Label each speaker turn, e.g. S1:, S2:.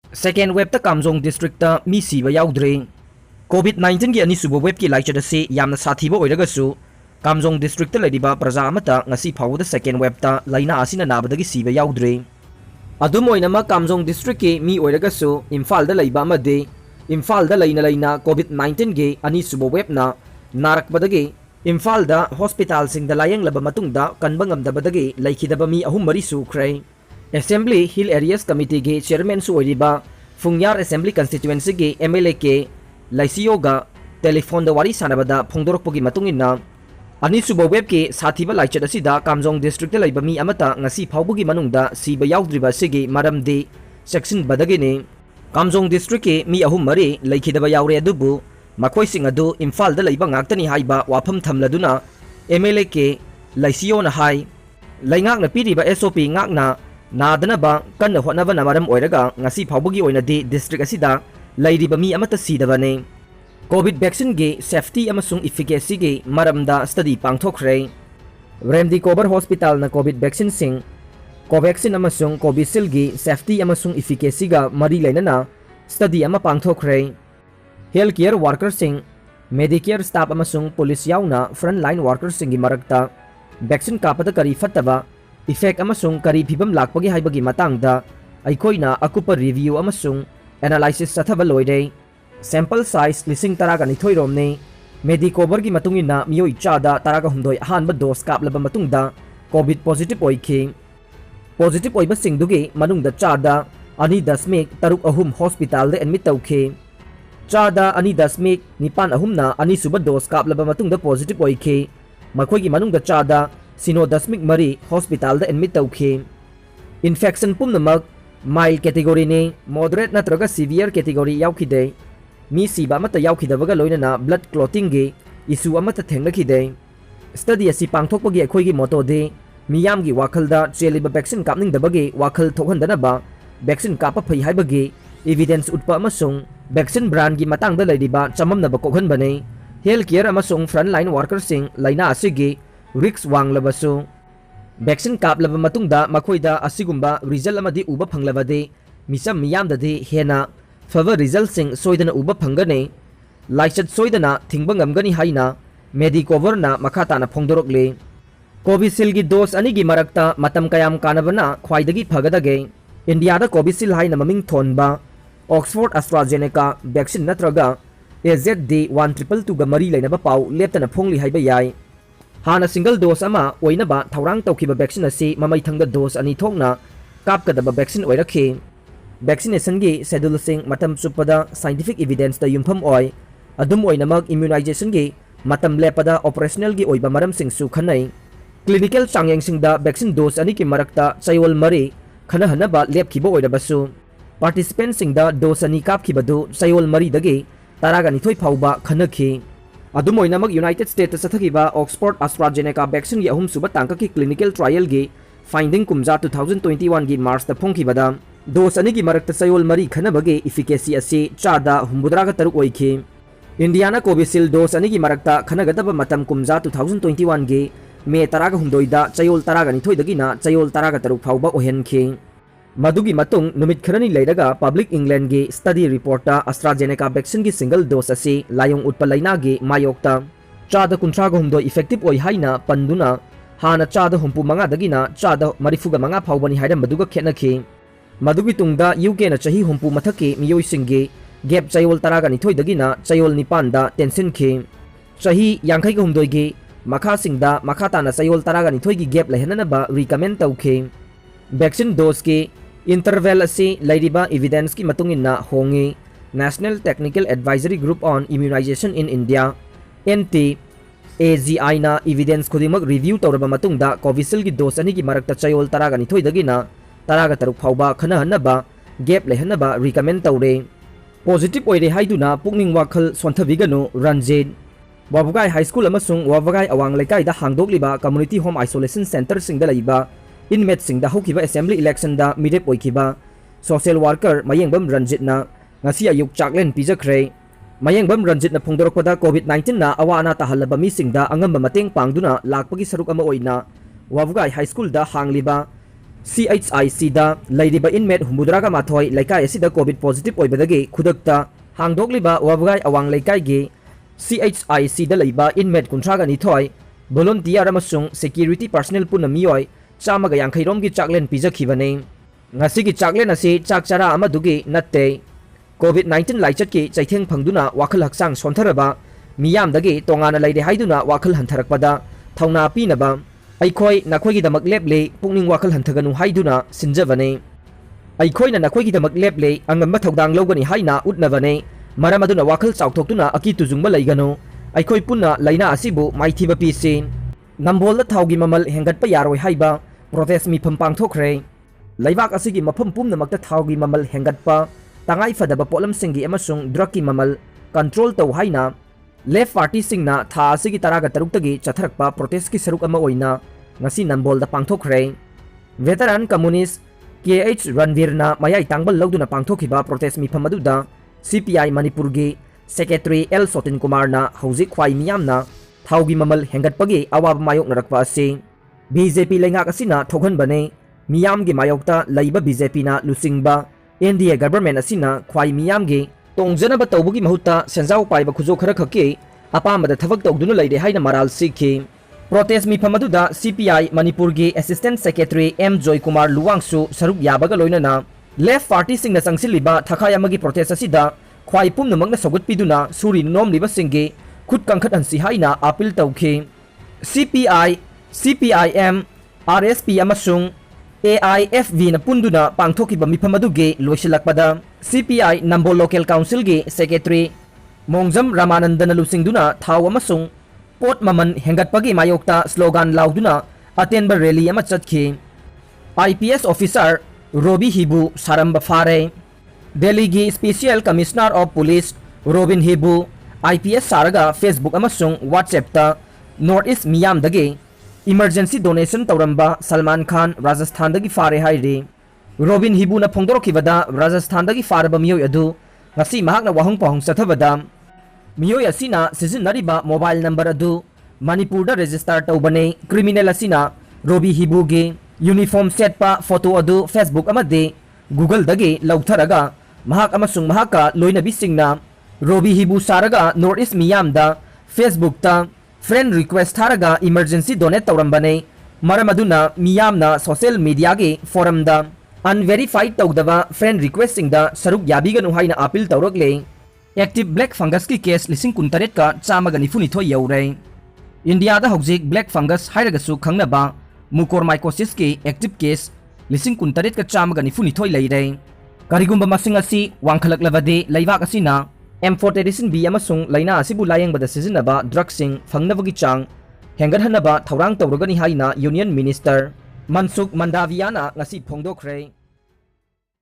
S1: Second web ta Kamjong district ta mi siba yaudre. COVID-19 ki ani subo web ki laichad ase yamna sathiba oiragasu Kamjong district ta ladiba praja amata ngasi phawda second web ta laina asina nabadagi siba yaudre. Adum oinama Kamjong district ki mi oiragasu Imphal da laiba amade Imphal da laina COVID-19 ge ani subo web na narakbadagi Imphal da hospital sing da layang laba matungda kanbangam da badagi laikhidaba mi ahum mari sukray. Assembly Hill Areas Committee के chairman su ओरिबा फुंगयार Assembly constituency के MLA के लाइसियोगा telephone the वारी सानबदा फोंदोरकपगी मतुंगिना अनि सुबो web के साथीबा लाइचत असिदा Kamjong district Laiba मी अमता ngasi फावबगी मनुंगदा सीबा याउद्रिबा सिगे मरमदे section बदगेने Kamjong district के मी अहुम मरे लाइखिदबा याउरे अदुबु मखोइसिंग अदु Imphal the Laiba ngakतनी हाइबा वाफम थमलदुना MLA के लाइसियोना हाई लाइंगाक न पीरिबा SOP ngakना नादनबा कन्न होनबना मरम ओइरगा ngasi फावबगी ओइनदि डिस्ट्रिक्ट असिदा लाइरिबा मी अमता सीदबने कोविड वैक्सीन गे सेफ्टी अमसुंग इफिकेसी गे मरमदा स्टडी पांगथोखरे रेमदी कोबर हॉस्पिटल न कोविड वैक्सीन सिंग कोवैक्सीन अमसुंग कोविशील्ड गे सेफ्टी अमसुंग इफिकेसी गा मरी लेनना स्टडी अमा पांगथोखरे हेल्थ केयर वर्कर सिंग मेडिकेयर स्टाफ अमसुंग पुलिस याउना फ्रंट लाइन वर्कर सिंग गी मरकता वैक्सीन कापदा करी फत्तबा इफेक्ट अमसुंग करी फिबम लाकपगी हाइबगी मतंगदा अइखोइना अकुप रिव्यू अमसुंग एनालिसिस सथबा लोइरे सैंपल साइज लिसिंग तरागा निथोइ रोमने मेडिकोबर की मतुंगिना मियोइ चादा तरागा हुमदोइ अहानबा डोज कापलबा मतुंगदा कोविड पॉजिटिव ओइखे पॉजिटिव ओइबा सिंगदुगे मनुंगदा चादा 2.3 हॉस्पिटल दे एडमिट तौखे चादा 2.9 ना अनि सुबा डोज कापलबा मतुंगदा पॉजिटिव ओइखे मखोइगी मनुंगदा चादा 0.3 हॉस्पिटल दे एडमिट तौखे इन्फेक्शन पुमनमक माइल्ड कैटेगरी ने मॉडरेट नत्रगा सीवियर कैटेगरी याउखिदे मी सीबा अमता याउखिदबगा लोइनना ब्लड क्लॉटिंग गे इशू अमता थेंगखिदे स्टडी असि पांगथोकपगी अखोइगी मोटोदे मियामगी वाखलदा चेलिबा वैक्सीन कापनिंगदबगे वाखल थोहनदनबा वैक्सीन कापा फै हाइबगे एविडेंस उटपा अमसुंग वैक्सीन ब्रांड की मतंगदा लैरिबा चममनबा कोखनबने हेल्थ केयर अमसुंग फ्रंट लाइन वर्कर सिंग लाइना असिगे रिक्स वांगलबसु वैक्सीन कापलबा मतुंगदा मखोइदा असिगुंबा रिजल्ट अमदि उबा फंगलबदे मिसम मियामददि हेना फव रिजल्ट सिंग सोइदना उबा फंगने लाइचत सोइदना थिंगबा ngमगनी हाइना मेडिकोवरना मखाताना फोंदोरकले कोविशील्ड की डोज अनिगी मरक्ता मतम कयाम कानबना ख्वाइदगी फगदगे इंडियादा कोविशील्ड हाइना ममिंग थोनबा ऑक्सफोर्ड एस्ट्राजेनेका वैक्सीन नत्रगा AZD1222 गा मरी लेनबा पाउ लेप्तना फोंगली हाइबा याय हाना सिंगल डोज अमा ओइनबा थौरांग तौखिबा वैक्सीन असी ममै थंगदा डोज अनि थोंगना कापकदबा वैक्सीन ओइरखे वैक्सीनेशन की शेड्यूल सिंग मतम चुपदा साइंटिफिक एविडेंस दा युमफम ओइ अदुम ओइनमक इम्यूनाइजेशन की मतम लेपदा ऑपरेशनल की ओइबा मरम सिंग सु खनै क्लिनिकल चांगयंग सिंग दा वैक्सीन डोज अनि की मरकता चयोल मरी खनहनबा लेपखिबा ओइरबसु पार्टिसिपेंट सिंग दा डोज अनि कापखिबदु चयोल मरी दगे तरागा निथोइ फाउबा खनखि अदुम ओइनमक यूनाइटेड स्टेट्स सथकिबा ऑक्सफोर्ड एस्ट्राजेनेका वैक्सीन की अहुम सुबा तांका की क्लिनिकल ट्रायल की फाइंडिंग कुमजा 2021 की मार्च दा फोंखिबदा डोज अनि की मरकता चयोल मरी खनबगे इफिकेसी असी चादा हुम्बुद्रागा तरुक ओइखे इंडियाना कोविशील्ड डोज अनि की मरकता खनगदबा मतम कुमजा 2021 के मे तरागा हुमदोइदा चयोल तरागा निथोइदगिना चयोल तरागा तरुक फाउबा ओहेनखे मदुगी मतुंग नुमित खरनी लेरगा पब्लिक इंग्लैंड के स्टडी रिपोर्टा एस्ट्राजेनेका वैक्सीन की सिंगल डोज असी लायोंग उत्पा लाइना गे मायोक्ता चादा कुंथ्रागा हुमदो इफेक्टिव ओइ हाइना पंदुना हाना चादा हुमपु मंगा दगिना चादा मरिफुगा मंगा फाउबनी हाइरम मदुगा खेनखे मदुगी तुंगदा यूके न चही हुमपु मथके मियोइ सिंगे गैप चयोल तरागा निथोइदगिना चयोल निपानदा टेंशन खे चही यांखैगा हुमदोइगे मखा सिंगदा मखाताना चयोल तरागा निथोइगी गैप लेहननबा रिकमेंड तौखे वैक्सीन डोज के इंटरवल असी लाइरिबा एविडेंस की मतुंगिना होंगे National Technical Advisory Group on Immunization in India NTAGI ना एविडेंस खुदिमक रिव्यू तौरबा मतुंगदा कोविशील्ड की डोज अनि की मरकता चयोल तरागा निथोइदगिना तरागा तरुक फाउबा खनहनबा गैप लेहनबा रिकमेंड तौरे पॉजिटिव ओइरे हाइदुना पुकनिंग वाखल सोंथबिगनो रंजेन वाबगाई हाई स्कूल अमसुंग वाबगाई अवांग लेकाइदा हांगदोकलिबा कम्युनिटी होम आइसोलेशन सेंटर सिंगदा लैबा इनमेट सिंगदा होकिबा असेंबली इलेक्शन दा मिरेप ओइखिबा सोशल वर्कर मयेंगबम रंजितना ngasi ayuk chaklen pijakre mayengबम रंजितना फोंदोरकपदा कोविड-19 ना अवाना ताहलबा मिसिंगदा अंगम मतेंग पांगदुना लाकपगी सरुक अमा ओइना वाबगाई हाई स्कूल दा हांगलिबा CHIC da leidiba inmate humbudraga mathoi laikai asida covid positive oibadagi khudakta hangdokliba wabgai awang laikai gi CHIC da leiba inmate kuntraga ni thoi volunteer amasung security personnel puna mioi chamaga yankhairom gi chaklen pijakhibane ngasi gi chaklen ase chakchara amadugi natte covid 19 laichat ki chaitheng phangduna wakhal haksang sontharaba miyam dagi tongana leide haiduna wakhal hantharakpada thauna pinaba aikhoi nakhoi gi damak leple pungning wakhal hanthaganu haiduna sinjabane aikhoi na nakhoi gi damak leple angamba thodang logani haina utnabane maramaduna wakhal chaukthoktuna aki tujungba leigano aikhoi punna laina asibu maithiba pisi nambol thaugi mamal hengatpa yaroi haiba protest mi pham pangthokre laibak asigi mafam pumnamakta thaugi mamal hengatpa tangai fadaba polam singi amasung drug ki mamal control tau haina left party singna tha asigi taraga taruktagi chatharakpa protest ki saruk ama oina ngasi nambol da pangthokre veteran communist KH Ranvirna mayai tangbal logduna pangthokhiba protest mi pham aduda CPI Manipur gi Secretary L Sotin Kumar na hauzik khwai miyamna thaugi mamal hengatpagi awab mayok narakpa ase BJP lengak asina thokhan bane miyam gi mayokta laiba BJP na lusingba NDA government asina khwai miyam gi tongjanaba tawbugi mahutta senjau paiba khujo khara khaki apamada thabak tawduna leide haina maral sikhi protest mi phamaduda CPI Manipur gi Assistant Secretary M Joy Kumar Luwangsu saruk yabaga loinana left party singna sangsiliba thakai amagi protest asida khwai pumnamangna sogut piduna suri nom liba singi khut kangkhat ansi haina appeal tawkhi CPI CPIM RSP amasung AIFV na punduna pangthokiba mifamadugi loisilakpada CPI Nambol Local Council gi Secretary Mongjam Ramanandana lusingduna thau amasung pot maman hengatpagi mayokta slogan lauduna atenba rally ama chatkhi IPS officer Robi Hibu saramba fare Delhi gi Special Commissioner of Police Robin Hibu IPS saraga Facebook amasung WhatsApp ta Northeast Miyam dagi emergency donation tauramba Salman Khan Rajasthan dagi fare hairi Robin Hibu na phongdorokibada Rajasthan dagi faraba miyoi adu ngasi mahakna wahong pahong sathabada miyoi asina sizinariba mobile number adu Manipur da register taubane criminal asina Robi Hibu gi uniform set pa photo adu Facebook amade Google dagi lautharaga mahak amasung mahaka loina bisingna Robi Hibu saraga Northeast Miyam da Facebook ta friend request tharaga emergency donate taurambane maramaduna miyamna social media gi forum da unverified tawdaba friend requesting da saruk yabiganu haina appeal tawrakle active black fungus ki case lising kuntaret ka chamaga nifuni thoi yaure India da hojik black fungus hairaga su khangnaba mucormycosis ki active case lising kuntaret ka chamaga nifuni thoi leire karigumba masing asi wangkhalak lavade leibak asina amphotericin B amasung laina asibu layengbada sizinaba drug sing phangnabagi chang hengathanaba thaurang tawragani haina Union Minister Mansukh Mandaviana ngasi phongdokhre